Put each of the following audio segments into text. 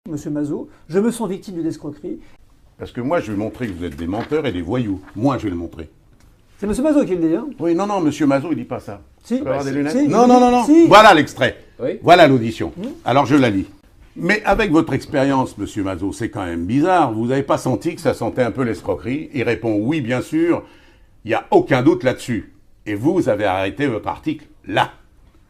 Monsieur Mazot, je me sens victime d'une escroquerie. Parce que moi, je vais montrer que vous êtes des menteurs et des voyous. Moi, je vais le montrer. C'est monsieur Mazot qui le dit, hein? Oui, non, monsieur Mazot, il dit pas ça. Si. Tu peux avoir des lunettes? Si, Non. Si. Voilà l'extrait. Oui. Voilà l'audition. Alors, je la lis. Mais avec votre expérience, monsieur Mazot, c'est quand même bizarre. Vous n'avez pas senti que ça sentait un peu l'escroquerie? Il répond oui, bien sûr. Il n'y a aucun doute là-dessus. Et vous avez arrêté votre article là.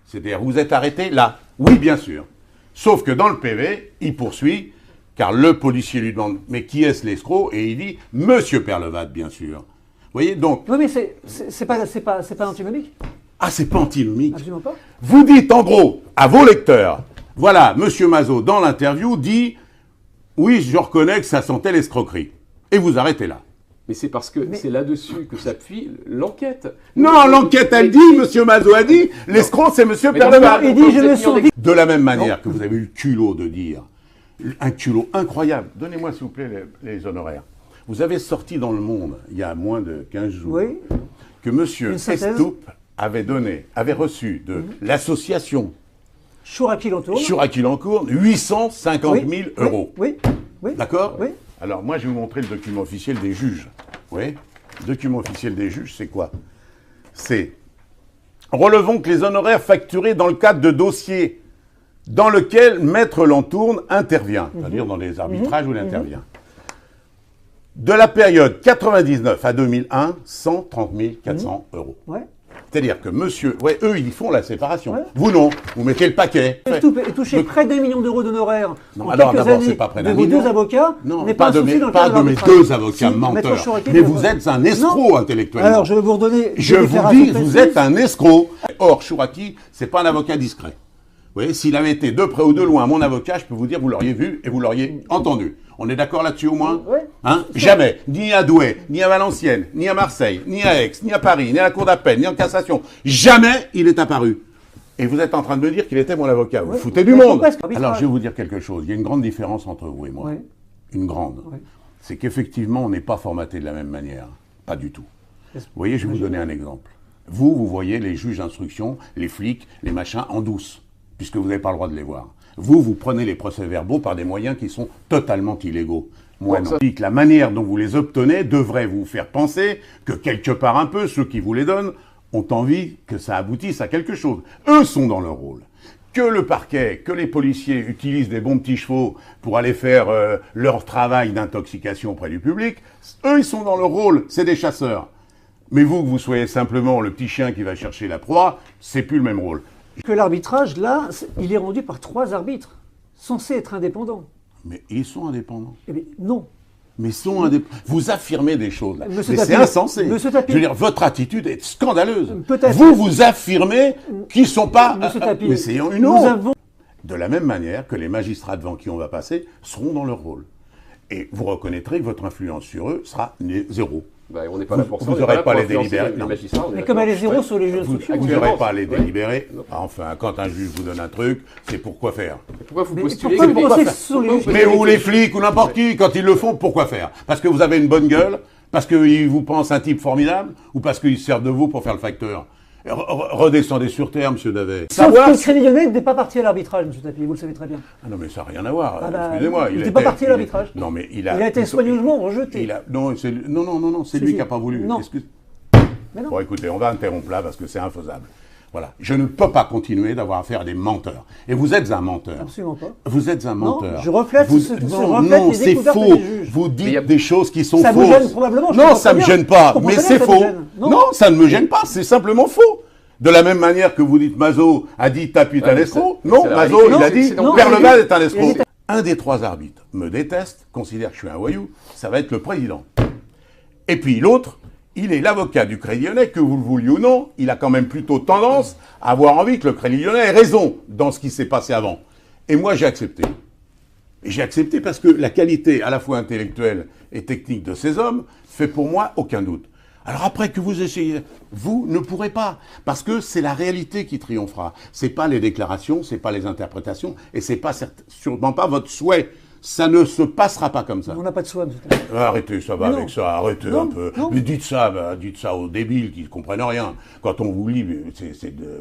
C'est-à-dire, vous êtes arrêté là. Oui, bien sûr. Sauf que dans le PV, il poursuit, car le policier lui demande « Mais qui est-ce l'escroc ?» Et il dit « Monsieur Perlevade, bien sûr. » Vous voyez, donc... Oui, mais c'est pas antinomique. Ah, c'est pas antinomique. Absolument pas. Vous dites, en gros, à vos lecteurs, voilà, monsieur Mazot, dans l'interview, dit « Oui, je reconnais que ça sentait l'escroquerie. » Et vous arrêtez là. Mais c'est parce que c'est là-dessus que s'appuie l'enquête. Non, l'enquête, elle dit, monsieur Mazot a dit, l'escroc, c'est monsieur Perlevade. Il dit « Je me sens victime ». De la même manière que vous avez eu le culot de dire, un culot incroyable, donnez-moi s'il vous plaît les honoraires. Vous avez sorti dans le Monde, il y a moins de 15 jours, Oui. que monsieur Une synthèse. Estoup avait reçu de l'association Chouraki-Lantourne. Chouraki-Lantourne 850 000 euros. Oui. D'accord? Oui. Alors moi je vais vous montrer le document officiel des juges. Oui. Le document officiel des juges, c'est quoi? C'est relevons que les honoraires facturés dans le cadre de dossiers dans lequel Maître Lantourne intervient, c'est-à-dire dans les arbitrages où il intervient. De la période 99 à 2001, 130 400 euros. Ouais. C'est-à-dire que monsieur... Ouais, eux, ils font la séparation. Ouais. Vous, non. Vous mettez le paquet. Estoup est touché près d'1 million d'euros d'honoraires. Non, en alors quelques d'abord, années c'est pas près de d'un vos million. deux avocats. Non, n'est pas un de souci mes, dans le pas cadre de mes l'arbitrage. deux avocats Si, Maître menteurs. Chouraki, Mais je vous vois. êtes un escroc Non. intellectuellement. Alors, je vais vous redonner Je des vous déclarations dis, vous précises. êtes un escroc. Or, Chouraki, c'est pas un avocat discret. Vous voyez, s'il avait été de près ou de loin mon avocat, je peux vous dire, vous l'auriez vu et vous l'auriez entendu. On est d'accord là-dessus au moins? Oui. Hein? Jamais, ni à Douai, ni à Valenciennes, ni à Marseille, ni à Aix, ni à Paris, ni à la Cour d'appel, ni en cassation. Jamais il est apparu. Et vous êtes en train de me dire qu'il était mon avocat. Vous foutez du Mais monde. pourquoi est-ce que- Alors, je vais vous dire quelque chose. Il y a une grande différence entre vous et moi. Oui. Une grande. Oui. C'est qu'effectivement, on n'est pas formaté de la même manière. Pas du tout. Vous voyez, je vais vous donner un exemple. Vous voyez les juges d'instruction, les flics, les machins en douce, puisque vous n'avez pas le droit de les voir. Vous prenez les procès-verbaux par des moyens qui sont totalement illégaux. Moi, non. Je dis que la manière dont vous les obtenez devrait vous faire penser que quelque part un peu, ceux qui vous les donnent ont envie que ça aboutisse à quelque chose. Eux sont dans leur rôle. Que le parquet, que les policiers utilisent des bons petits chevaux pour aller faire leur travail d'intoxication auprès du public, eux, ils sont dans leur rôle, c'est des chasseurs. Mais vous, que vous soyez simplement le petit chien qui va chercher la proie, c'est plus le même rôle. Que l'arbitrage, là, il est rendu par 3 arbitres, censés être indépendants. Mais ils sont indépendants. Eh bien, non. Mais ils sont indépendants. Vous affirmez des choses là. Monsieur Mais Tapie, c'est insensé. Monsieur Tapie. Je veux dire, votre attitude est scandaleuse. Peut-être. Vous affirmez qu'ils ne sont pas... Monsieur Tapie, mais c'est une nous honte. avons... De la même manière que les magistrats devant qui on va passer seront dans leur rôle. Et vous reconnaîtrez que votre influence sur eux sera zéro. Bah, on n'est pas là pour ça. Vous on est n'aurez là pas pour les influencer délibérés. les Non. magistrats, on est Mais comme elle est d'accord. zéro sur les juges Vous d'instruction. n'aurez pas les Ouais. délibérés. Enfin, quand un juge vous donne un truc, c'est pour quoi faire. Pourquoi vous Mais postulez pourquoi que vous pensez les- que ce sont les pourquoi juges vous Mais ou postulez les que- flics ou n'importe qui, quand ils le font, pourquoi faire? Parce que vous avez une bonne gueule? Parce qu'ils vous pensent un type formidable? Ou parce qu'ils se servent de vous pour faire le facteur? Redescendez sur terre, monsieur Davet. Sauf que le Crédit Lyonnais n'est pas parti à l'arbitrage, monsieur Tapie, vous le savez très bien. Ah non, mais ça n'a rien à voir. Ah bah, Excusez-moi. il n'était pas parti à l'arbitrage. Non, mais Il a été soigneusement rejeté. Non, c'est Si, lui si. qui n'a pas voulu. Non. Excuse- Mais non. Bon, écoutez, on va interrompre là parce que c'est infaisable. Voilà. Je ne peux pas continuer d'avoir affaire à des menteurs. Et vous êtes un menteur. Absolument pas. Vous êtes un Non, menteur. je reflète Vous, ce- je non, reflète non, les c'est découvertes faux. des juges. Vous Mais y a- dites des choses qui sont Ça fausses. vous gêne probablement, je Non, comprends ça très me bien. gêne pas. Je comprends Mais très c'est bien que ça faux. vous gêne. Non. Non, ça ne me gêne pas. C'est simplement faux. De la même manière que vous dites Mazot a dit Tapie est un mais escroc. c'est Non, la Mazot, réalité. il Non, a dit c'est dans- Perlevade est un il a escroc. dit- Un des 3 arbitres me déteste, considère que je suis un voyou, ça va être le président. Et puis l'autre, il est l'avocat du Crédit Lyonnais, que vous le vouliez ou non, il a quand même plutôt tendance à avoir envie que le Crédit Lyonnais ait raison dans ce qui s'est passé avant. Et moi, j'ai accepté. Et j'ai accepté parce que la qualité à la fois intellectuelle et technique de ces hommes fait pour moi aucun doute. Alors après que vous essayez, vous ne pourrez pas, parce que c'est la réalité qui triomphera. C'est pas les déclarations, c'est pas les interprétations, et c'est pas sûrement pas votre souhait. Ça ne se passera pas comme ça. On n'a pas de soin. Arrêtez, ça va Mais avec ça, arrêtez Non, un peu. non. Mais dites ça aux débiles qui ne comprennent rien. Quand on vous lit,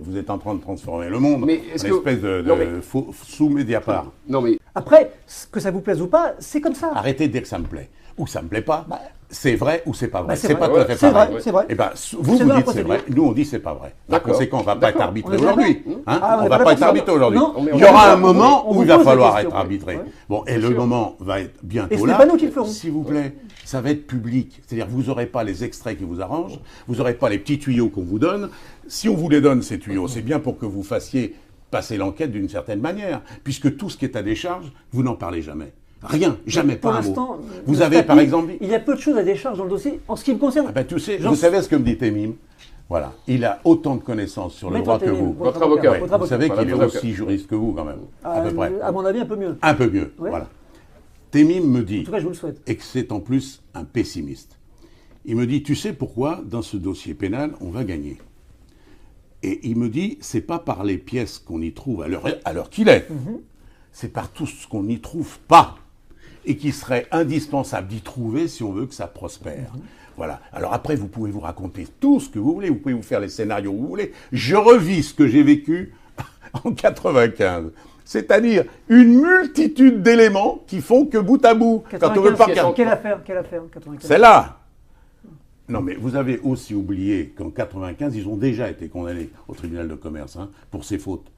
vous êtes en train de transformer le monde Mais en est-ce que- espèce de Non, mais- faux sous-Mediapart. Non, mais Après, que ça vous plaise ou pas, c'est comme ça. Arrêtez de dire que ça me plaît ou que ça me plaît pas. C'est vrai ou c'est pas vrai. Bah, c'est C'est vrai. pas tout à fait C'est pareil. vrai, c'est vrai. Eh ben, vous C'est dans la dites c'est vrai, procédure. nous on dit c'est pas vrai. Par D'accord. conséquent, on va pas être D'accord. arbitré On est aujourd'hui. d'accord. Hein. Ah, on On est va pas pas être d'accord. arbitré aujourd'hui. Non, mais Il y aura un moment on où vous il va pose la falloir question. être arbitré. Ouais. Bon, et le sûr. moment va être bientôt Et ce là. n'est pas nous qui le ferons. S'il vous plaît, ça va être public. C'est-à-dire que vous n'aurez pas les extraits qui vous arrangent, vous n'aurez pas les petits tuyaux qu'on vous donne. Si on vous les donne, ces tuyaux, c'est bien pour que vous fassiez passer l'enquête d'une certaine manière, puisque tout ce qui est à décharge, vous n'en parlez jamais. Rien, jamais, Pour pas un l'instant, mot. Vous le avez, statut, par exemple... il y a peu de choses à décharge dans le dossier. En ce qui me concerne, Ah ben, tu sais, J'en vous suis- savez ce que me dit Temim? Voilà, il a autant de connaissances sur le Maître droit que Télim, vous. Votre avocat, Ouais, votre vous avocat. savez Voilà, qu'il est votre aussi juriste que vous, quand même, à à peu près. mon avis, un peu mieux. Un peu mieux, Ouais. voilà. Temim me dit, En tout cas, je vous le souhaite. et que c'est en plus un pessimiste. Il me dit, tu sais pourquoi, dans ce dossier pénal, on va gagner? Et il me dit, c'est pas par les pièces qu'on y trouve à l'heure qu'il est, c'est par tout ce qu'on n'y trouve pas, et qui serait indispensable d'y trouver si on veut que ça prospère. Voilà. Alors après, vous pouvez vous raconter tout ce que vous voulez, vous pouvez vous faire les scénarios que vous voulez. Je revis ce que j'ai vécu en 95. C'est-à-dire une multitude d'éléments qui font que bout à bout, quand on veut pas 95, quelle affaire 95. Celle-là. Non, mais vous avez aussi oublié qu'en 95, ils ont déjà été condamnés au tribunal de commerce pour ces fautes.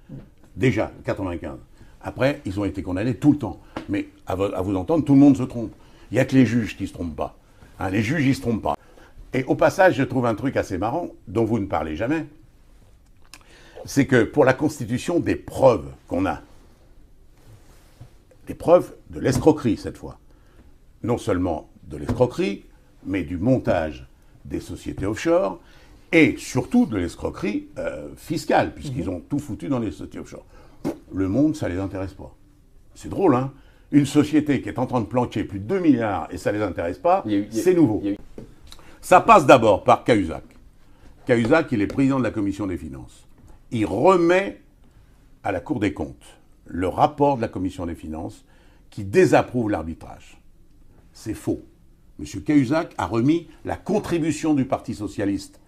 Déjà, 95. Après, ils ont été condamnés tout le temps. Mais à vous entendre, tout le monde se trompe. Il n'y a que les juges qui ne se trompent pas. Les juges, ils ne se trompent pas. Et au passage, je trouve un truc assez marrant, dont vous ne parlez jamais. C'est que pour la constitution des preuves qu'on a, des preuves de l'escroquerie cette fois, non seulement de l'escroquerie, mais du montage des sociétés offshore, et surtout de l'escroquerie fiscale, puisqu'ils ont tout foutu dans les sociétés offshore. Le monde, ça les intéresse pas. C'est drôle, hein? Une société qui est en train de planquer plus de 2 milliards et ça les intéresse pas, c'est nouveau. Ça passe d'abord par Cahuzac. Cahuzac, il est président de la commission des finances. Il remet à la Cour des comptes le rapport de la commission des finances qui désapprouve l'arbitrage. C'est faux. M. Cahuzac a remis la contribution du Parti socialiste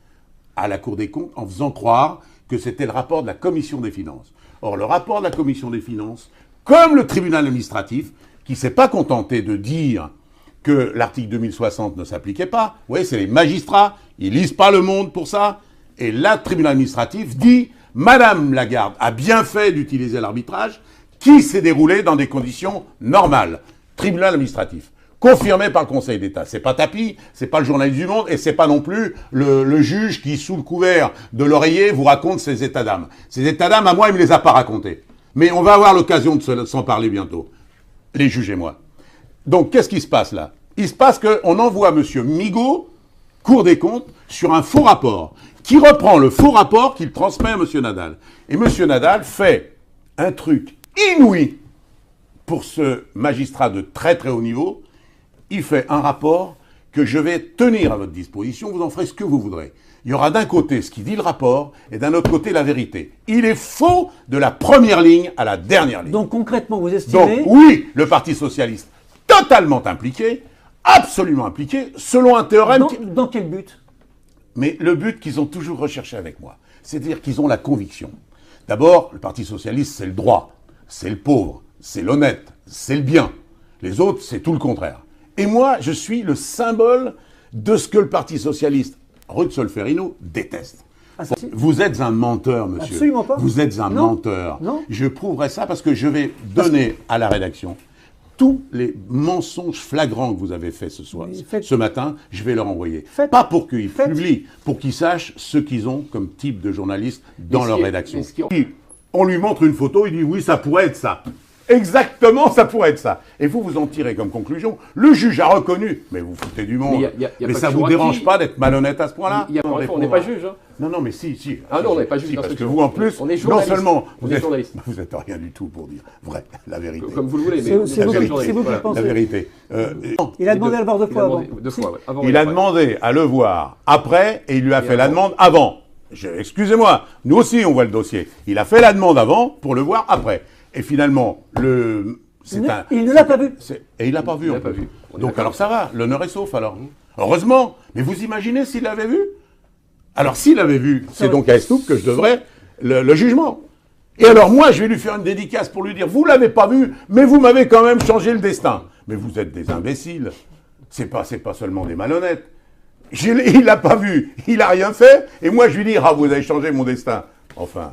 à la Cour des comptes en faisant croire que c'était le rapport de la commission des finances. Or, le rapport de la commission des finances, comme le tribunal administratif, qui ne s'est pas contenté de dire que l'article 2060 ne s'appliquait pas, vous voyez, c'est les magistrats, ils lisent pas Le Monde pour ça, et là, le tribunal administratif dit « Madame Lagarde a bien fait d'utiliser l'arbitrage qui s'est déroulé dans des conditions normales. » Tribunal administratif. Confirmé par le Conseil d'État. C'est pas Tapi, c'est pas le journaliste du Monde, et c'est pas non plus le juge qui, sous le couvert de l'oreiller, vous raconte ses états d'âme. Ces états d'âme, à moi, il me les a pas racontés. Mais on va avoir l'occasion de s'en parler bientôt. Les juges et moi. Donc, qu'est-ce qui se passe là? Il se passe qu'on envoie M. Migaud, Cour des comptes, sur un faux rapport, qui reprend le faux rapport qu'il transmet à M. Nadal. Et M. Nadal fait un truc inouï pour ce magistrat de très très haut niveau. Il fait un rapport que je vais tenir à votre disposition, vous en ferez ce que vous voudrez. Il y aura d'un côté ce qui dit le rapport, et d'un autre côté la vérité. Il est faux de la première ligne à la dernière ligne. Donc concrètement, vous Donc estimez... oui, le Parti socialiste, totalement impliqué, absolument impliqué, selon un théorème... Dans quel but? Mais le but qu'ils ont toujours recherché avec moi, c'est-à-dire qu'ils ont la conviction. D'abord, le Parti socialiste, c'est le droit, c'est le pauvre, c'est l'honnête, c'est le bien. Les autres, c'est tout le contraire. Et moi, je suis le symbole de ce que le Parti socialiste, Ruth Solferino, déteste. Ah, si. Vous êtes un menteur, monsieur. Absolument pas. Vous êtes un Non. menteur. Non. Je prouverai ça parce que je vais donner à la rédaction tous les mensonges flagrants que vous avez faits ce soir, Mais faites- ce matin, je vais leur envoyer. Faites- Pas pour qu'ils faites- publient, pour qu'ils sachent ce qu'ils ont comme type de journaliste dans Mais leur ce qui est- rédaction. mais ce qui est- Et on lui montre une photo, il dit oui, ça pourrait être ça. Exactement, ça pourrait être ça. Et vous, vous en tirez comme conclusion. Le juge a reconnu, mais vous foutez du monde. Mais y a Mais pas ça de vous jour dérange acquis. pas d'être malhonnête à ce point-là? Il y a pas- Non, on n'est pas juge. Hein. Non, non, mais si. Ah non, on n'est pas juge Si, parce que d'instruction. vous, en plus, On est non journaliste. seulement, On vous est êtes, journaliste. vous êtes rien du tout pour dire vrai, la vérité. Comme vous le voulez. C'est mais vous c'est qui- vous qui Voilà. pensez. La vérité. Il a demandé à le voir deux fois avant. Deux fois, ouais. Avant Il et a après. demandé à le voir après et il lui a fait la avant. demande avant. Excusez-moi, nous aussi on voit le dossier. Il a fait la demande avant pour le voir après. Et finalement, Il ne l'a pas vu. Et il l'a pas vu. Il l'a pas vu. Donc alors ça va, l'honneur est sauf alors. Heureusement. Mais vous imaginez s'il l'avait vu? Alors s'il l'avait vu, c'est donc à Estouk que je devrais le jugement. Et alors moi, je vais lui faire une dédicace pour lui dire, vous l'avez pas vu, mais vous m'avez quand même changé le destin. Mais vous êtes des imbéciles. C'est pas seulement des malhonnêtes. Il l'a pas vu, il a rien fait, et moi je lui dis, ah vous avez changé mon destin. Enfin.